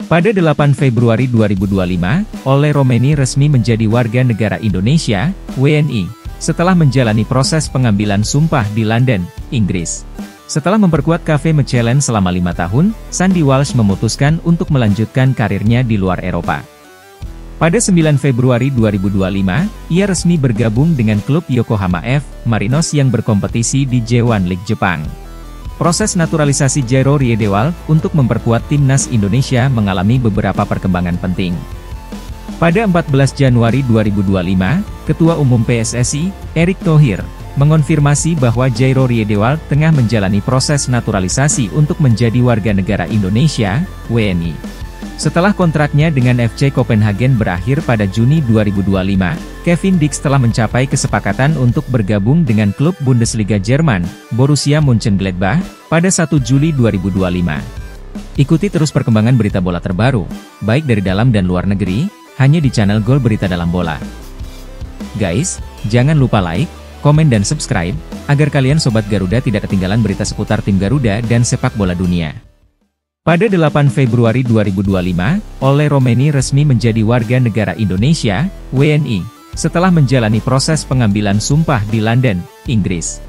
Pada 8 Februari 2025, Ole Romeni resmi menjadi warga negara Indonesia, WNI, setelah menjalani proses pengambilan sumpah di London, Inggris. Setelah memperkuat Cafe Mechelen selama 5 tahun, Sandy Walsh memutuskan untuk melanjutkan karirnya di luar Eropa. Pada 9 Februari 2025, ia resmi bergabung dengan klub Yokohama F. Marinos yang berkompetisi di J1 League Jepang. Proses naturalisasi Jairo Riedewald untuk memperkuat timnas Indonesia mengalami beberapa perkembangan penting. Pada 14 Januari 2025, Ketua Umum PSSI, Erick Thohir, mengonfirmasi bahwa Jairo Riedewald tengah menjalani proses naturalisasi untuk menjadi warga negara Indonesia, WNI. Setelah kontraknya dengan FC Copenhagen berakhir pada Juni 2025, Kevin Dix telah mencapai kesepakatan untuk bergabung dengan klub Bundesliga Jerman, Borussia Mönchengladbach, pada 1 Juli 2025. Ikuti terus perkembangan berita bola terbaru, baik dari dalam dan luar negeri, hanya di channel Gol Berita Dalam Bola. Guys, jangan lupa like, komen dan subscribe, agar kalian Sobat Garuda tidak ketinggalan berita seputar tim Garuda dan sepak bola dunia. Pada 8 Februari 2025, Ole Romeni resmi menjadi warga negara Indonesia, WNI, setelah menjalani proses pengambilan sumpah di London, Inggris.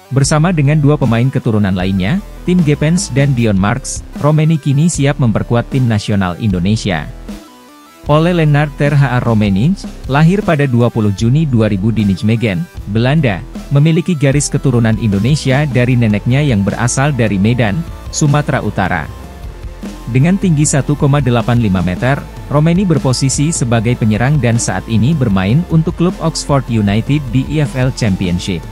Bersama dengan dua pemain keturunan lainnya, Tim Geppens dan Dion Marks, Romeni kini siap memperkuat tim nasional Indonesia. Ole Lennart ter Haar Romeni, lahir pada 20 Juni 2000 di Nijmegen, Belanda, memiliki garis keturunan Indonesia dari neneknya yang berasal dari Medan, Sumatera Utara. Dengan tinggi 1,85 meter, Romeni berposisi sebagai penyerang dan saat ini bermain untuk klub Oxford United di EFL Championship.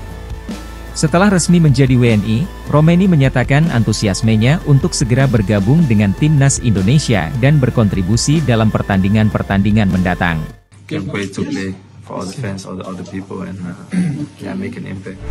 Setelah resmi menjadi WNI, Romeni menyatakan antusiasmenya untuk segera bergabung dengan timnas Indonesia dan berkontribusi dalam pertandingan-pertandingan mendatang. Can't wait to play for all the fans, all the people, and make an impact.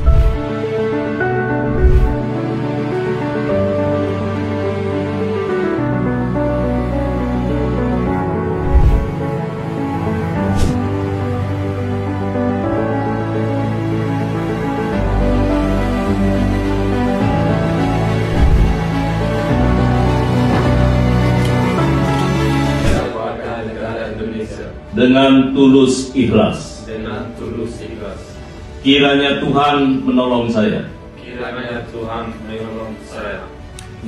Dengan tulus ikhlas. Kiranya Tuhan menolong saya.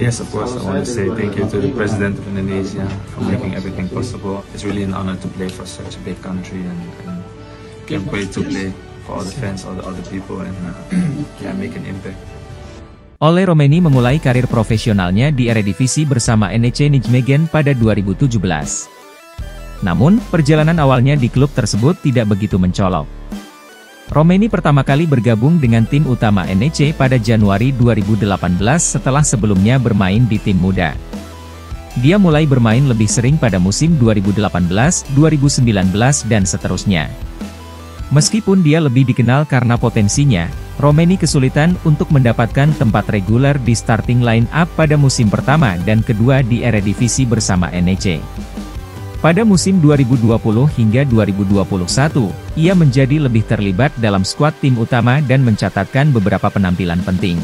Yes, of course. I want to say thank you to the President of Indonesia for making everything possible. It's really an honor to play for such a big country, and can't wait to play for all the fans, all the people, and make an impact. Ole Romeni memulai karir profesionalnya di Eredivisie bersama NEC Nijmegen pada 2017. Namun, perjalanan awalnya di klub tersebut tidak begitu mencolok. Romeni pertama kali bergabung dengan tim utama NEC pada Januari 2018 setelah sebelumnya bermain di tim muda. Dia mulai bermain lebih sering pada musim 2018, 2019 dan seterusnya. Meskipun dia lebih dikenal karena potensinya, Romeni kesulitan untuk mendapatkan tempat reguler di starting line up pada musim pertama dan kedua di Eredivisie bersama NEC. Pada musim 2020 hingga 2021, ia menjadi lebih terlibat dalam skuad tim utama dan mencatatkan beberapa penampilan penting.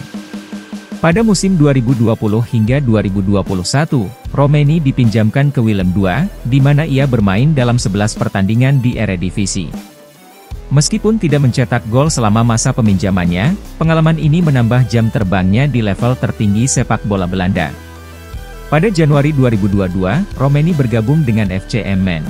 Pada musim 2020 hingga 2021, Romeni dipinjamkan ke Willem II, di mana ia bermain dalam 11 pertandingan di Eredivisie. Meskipun tidak mencetak gol selama masa peminjamannya, pengalaman ini menambah jam terbangnya di level tertinggi sepak bola Belanda. Pada Januari 2022, Romeni bergabung dengan FC Emmen.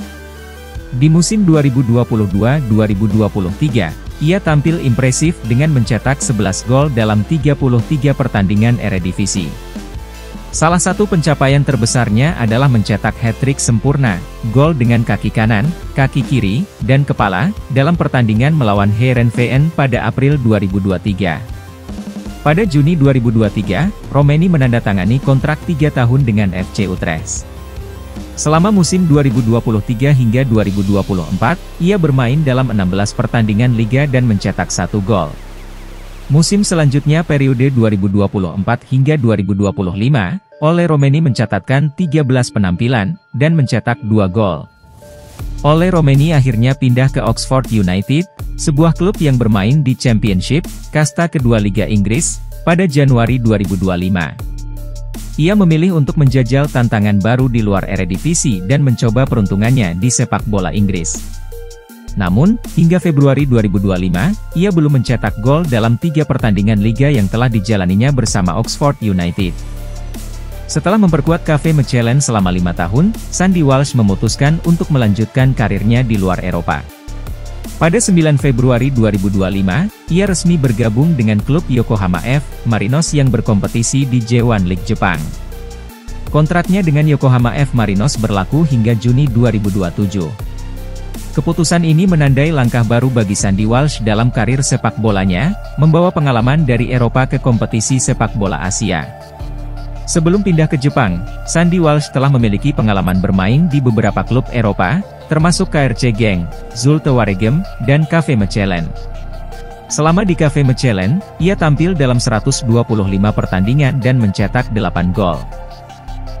Di musim 2022-2023, ia tampil impresif dengan mencetak 11 gol dalam 33 pertandingan Eredivisie. Salah satu pencapaian terbesarnya adalah mencetak hat-trick sempurna, gol dengan kaki kanan, kaki kiri, dan kepala, dalam pertandingan melawan Heerenveen pada April 2023. Pada Juni 2023, Romeni menandatangani kontrak 3 tahun dengan FC Utrecht. Selama musim 2023 hingga 2024, ia bermain dalam 16 pertandingan liga dan mencetak 1 gol. Musim selanjutnya periode 2024 hingga 2025, Ole Romeni mencatatkan 13 penampilan, dan mencetak 2 gol. Ole Romeni akhirnya pindah ke Oxford United, sebuah klub yang bermain di Championship, kasta kedua Liga Inggris, pada Januari 2025. ia memilih untuk menjajal tantangan baru di luar Eredivisie dan mencoba peruntungannya di sepak bola Inggris. Namun, hingga Februari 2025, ia belum mencetak gol dalam 3 pertandingan liga yang telah dijalaninya bersama Oxford United. Setelah memperkuat KV Mechelen selama 5 tahun, Sandy Walsh memutuskan untuk melanjutkan karirnya di luar Eropa. Pada 9 Februari 2025, ia resmi bergabung dengan klub Yokohama F. Marinos yang berkompetisi di J1 League Jepang. Kontraknya dengan Yokohama F. Marinos berlaku hingga Juni 2027. Keputusan ini menandai langkah baru bagi Sandy Walsh dalam karir sepak bolanya, membawa pengalaman dari Eropa ke kompetisi sepak bola Asia. Sebelum pindah ke Jepang, Sandy Walsh telah memiliki pengalaman bermain di beberapa klub Eropa, termasuk KRC Genk, Zulte Waregem, dan KV Mechelen. Selama di KV Mechelen, ia tampil dalam 125 pertandingan dan mencetak 8 gol.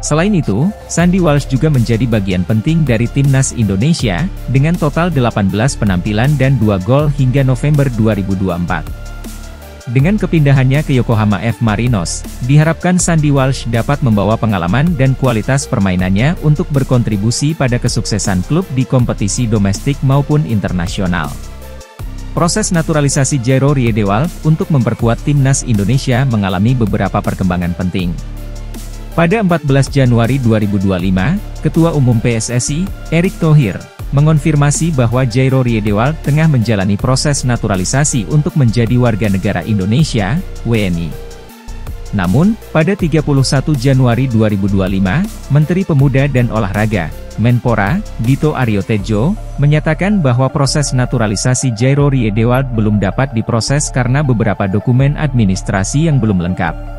Selain itu, Sandy Walsh juga menjadi bagian penting dari timnas Indonesia, dengan total 18 penampilan dan 2 gol hingga November 2024. Dengan kepindahannya ke Yokohama F. Marinos, diharapkan Sandy Walsh dapat membawa pengalaman dan kualitas permainannya untuk berkontribusi pada kesuksesan klub di kompetisi domestik maupun internasional. Proses naturalisasi Jairo Riedewald untuk memperkuat timnas Indonesia mengalami beberapa perkembangan penting. Pada 14 Januari 2025, Ketua Umum PSSI, Erick Thohir, mengonfirmasi bahwa Jairo Riedewald tengah menjalani proses naturalisasi untuk menjadi warga negara Indonesia, WNI. Namun, pada 31 Januari 2025, Menteri Pemuda dan Olahraga, Menpora, Dito Aryo Tejo, menyatakan bahwa proses naturalisasi Jairo Riedewald belum dapat diproses karena beberapa dokumen administrasi yang belum lengkap.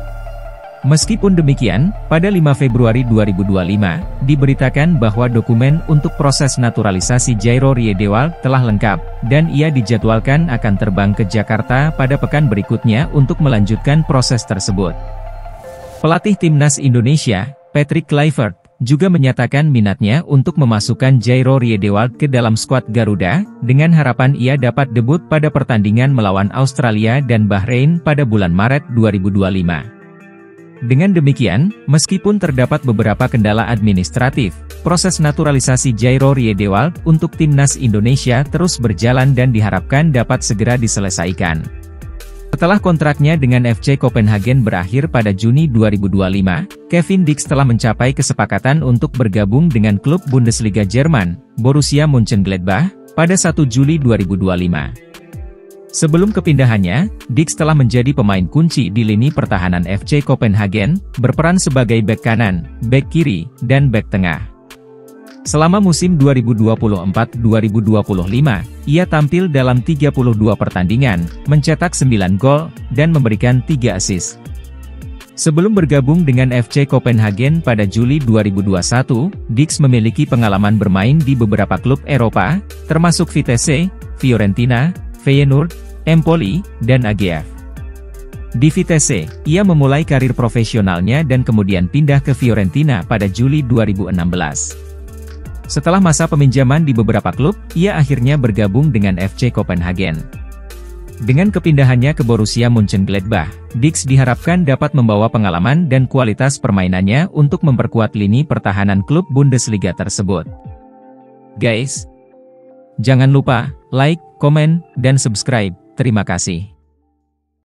Meskipun demikian, pada 5 Februari 2025, diberitakan bahwa dokumen untuk proses naturalisasi Jairo Riedewald telah lengkap, dan ia dijadwalkan akan terbang ke Jakarta pada pekan berikutnya untuk melanjutkan proses tersebut. Pelatih Timnas Indonesia, Patrick Kluivert, juga menyatakan minatnya untuk memasukkan Jairo Riedewald ke dalam skuad Garuda, dengan harapan ia dapat debut pada pertandingan melawan Australia dan Bahrain pada bulan Maret 2025. Dengan demikian, meskipun terdapat beberapa kendala administratif, proses naturalisasi Jairo Riedewald untuk timnas Indonesia terus berjalan dan diharapkan dapat segera diselesaikan. Setelah kontraknya dengan FC Copenhagen berakhir pada Juni 2025, Kevin Dix telah mencapai kesepakatan untuk bergabung dengan klub Bundesliga Jerman, Borussia Mönchengladbach, pada 1 Juli 2025. Sebelum kepindahannya, Dix telah menjadi pemain kunci di lini pertahanan FC Copenhagen, berperan sebagai bek kanan, bek kiri, dan bek tengah. Selama musim 2024-2025, ia tampil dalam 32 pertandingan, mencetak 9 gol, dan memberikan 3 assist. Sebelum bergabung dengan FC Copenhagen pada Juli 2021, Dix memiliki pengalaman bermain di beberapa klub Eropa, termasuk Vitesse, Fiorentina, Feyenoord, Empoli, dan AGF. Di Vitesse, ia memulai karir profesionalnya dan kemudian pindah ke Fiorentina pada Juli 2016. Setelah masa peminjaman di beberapa klub, ia akhirnya bergabung dengan FC Copenhagen. Dengan kepindahannya ke Borussia Mönchengladbach, Dix diharapkan dapat membawa pengalaman dan kualitas permainannya untuk memperkuat lini pertahanan klub Bundesliga tersebut. Guys, jangan lupa like, komen, dan subscribe. Terima kasih.